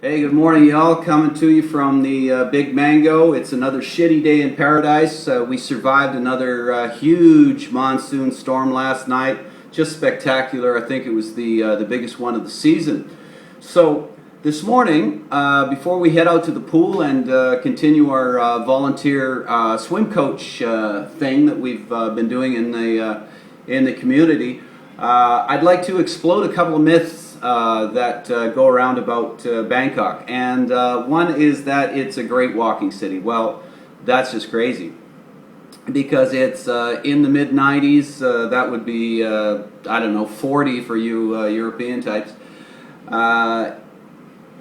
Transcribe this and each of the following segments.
Hey, good morning, y'all. Coming to you from the Big Mango. It's another shitty day in paradise. We survived another huge monsoon storm last night. Just spectacular. I think it was the biggest one of the season. So this morning, before we head out to the pool and continue our volunteer swim coach thing that we've been doing in the community, I'd like to explode a couple of myths that go around about Bangkok. And one is that it's a great walking city. Well, that's just crazy. Because it's in the mid 90s, that would be, I don't know, 40 for you European types.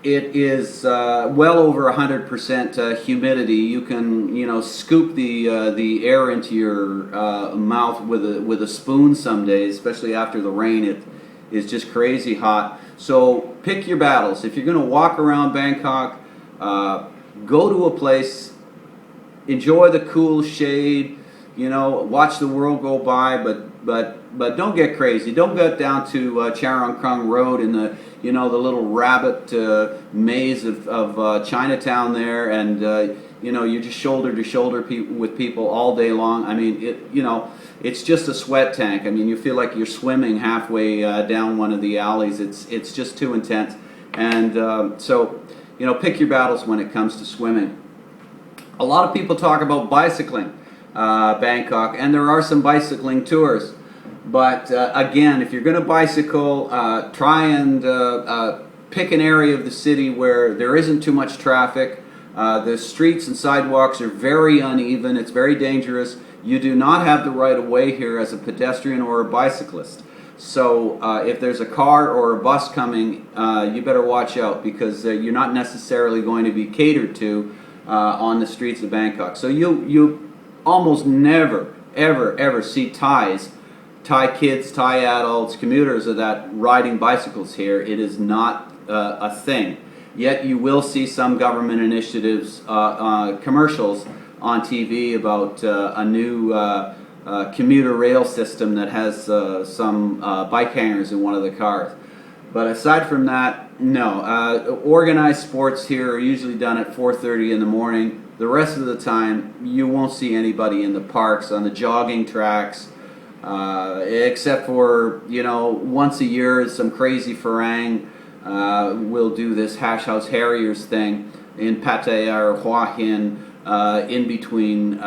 It is well over 100% humidity. You can, scoop the air into your mouth with a spoon some days, especially after the rain. It is just crazy hot. So pick your battles. If you're going to walk around Bangkok, go to a place, enjoy the cool shade, watch the world go by, but don't get crazy. Don't get down to Charoen Krung Road in the little rabbit maze of Chinatown there, and you're just shoulder to shoulder with people all day long. I mean, it's just a sweat tank. I mean, you feel like you're swimming halfway down one of the alleys. It's just too intense, and so pick your battles when it comes to swimming. A lot of people talk about bicycling Bangkok, and there are some bicycling tours. But again, if you're going to bicycle, try and pick an area of the city where there isn't too much traffic. The streets and sidewalks are very uneven. It's very dangerous. You do not have the right of way here as a pedestrian or a bicyclist. So if there's a car or a bus coming, you better watch out, because you're not necessarily going to be catered to on the streets of Bangkok. So you almost never, ever see Thai kids, Thai adults, commuters of that riding bicycles here. It is not a thing. Yet you will see some government initiatives, commercials on TV about a new commuter rail system that has some bike hangers in one of the cars. But aside from that, no. Organized sports here are usually done at 4:30 in the morning. The rest of the time, you won't see anybody in the parks, on the jogging tracks, except for, once a year, some crazy Farang will do this Hash House Harriers thing in Pattaya or Hua Hin, in between,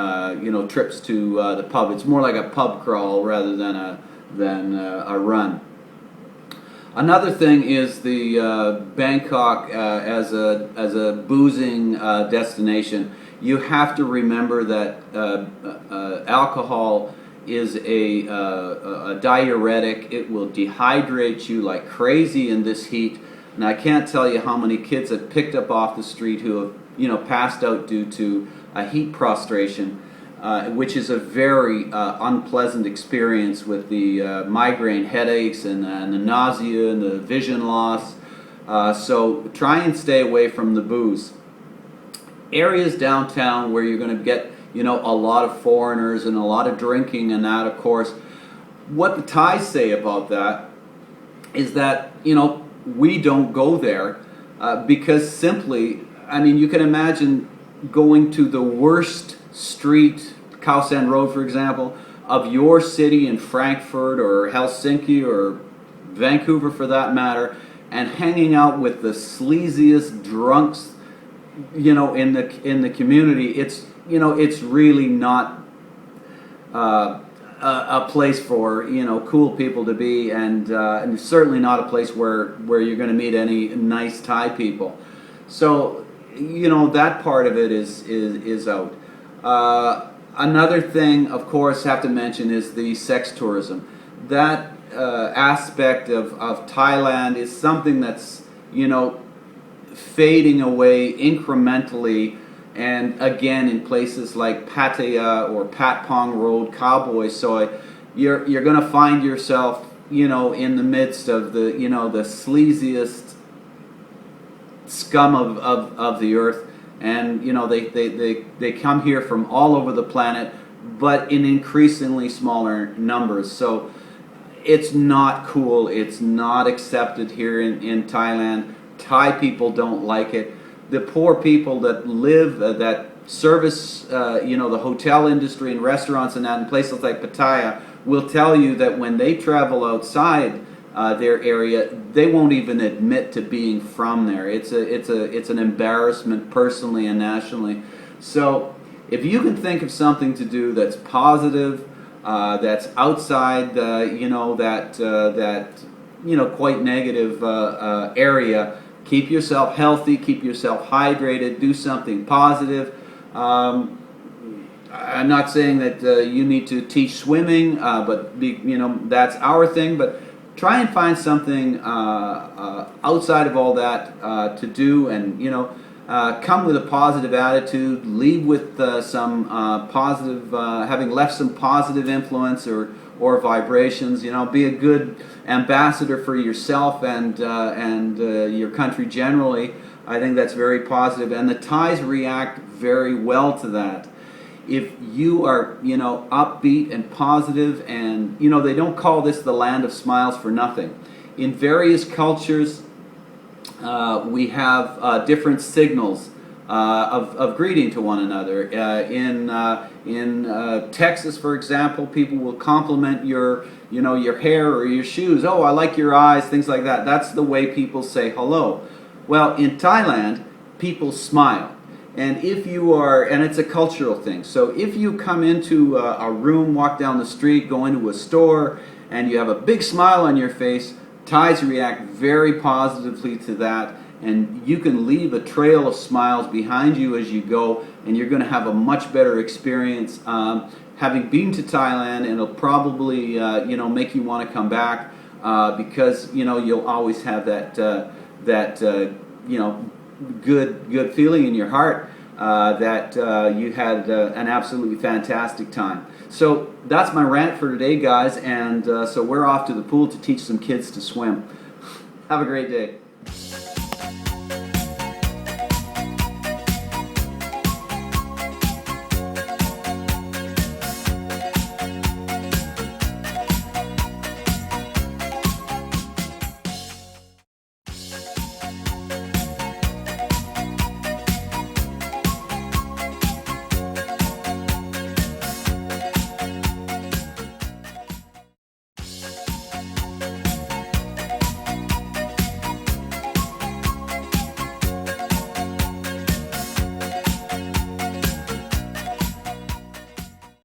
trips to the pub. It's more like a pub crawl rather than a run. Another thing is the Bangkok as a boozing destination. You have to remember that alcohol is a diuretic. It will dehydrate you like crazy in this heat. And I can't tell you how many kids I've picked up off the street who have passed out due to a heat prostration, which is a very unpleasant experience with the migraine headaches and the nausea and the vision loss. So try and stay away from the booze. Areas downtown where you're going to get a lot of foreigners and a lot of drinking, and that, of course, what the Thais say about that is that we don't go there because simply, I mean, you can imagine going to the worst street, Khao San Road, for example, of your city in Frankfurt or Helsinki or Vancouver, for that matter, and hanging out with the sleaziest drunks, in the community. It's really not a place for cool people to be, and certainly not a place where you're going to meet any nice Thai people. So that part of it is out. Another thing, of course, have to mention is the sex tourism. That aspect of Thailand is something that's fading away incrementally, and again in places like Pattaya or Patpong Road, Cowboy Soy, you're going to find yourself in the midst of the the sleaziest scum of the earth, and they come here from all over the planet, but in increasingly smaller numbers. So it's not cool. It's not accepted here in Thailand. Thai people don't like it. The poor people that live, that service, the hotel industry and restaurants and that in places like Pattaya will tell you that when they travel outside their area, they won't even admit to being from there. It's an embarrassment personally and nationally. So if you can think of something to do that's positive, that's outside, quite negative area, keep yourself healthy, keep yourself hydrated, do something positive. I'm not saying that you need to teach swimming, but that's our thing. But try and find something outside of all that to do, and come with a positive attitude. Leave with some positive, having left some positive influence or vibrations. Be a good ambassador for yourself and your country generally. I think that's very positive, and the Thais react very well to that. If you are, upbeat and positive, and they don't call this the land of smiles for nothing. In various cultures, we have different signals of greeting to one another. In Texas, for example, people will compliment your hair or your shoes. Oh, I like your eyes, things like that. That's the way people say hello. Well, in Thailand, people smile. And if you are, and it's a cultural thing, so if you come into a room, walk down the street, go into a store, and you have a big smile on your face, Thais react very positively to that, and you can leave a trail of smiles behind you as you go, and you're going to have a much better experience. Having been to Thailand, and it'll probably make you want to come back because you'll always have that good feeling in your heart that you had an absolutely fantastic time. So that's my rant for today, guys, and so we're off to the pool to teach some kids to swim. Have a great day.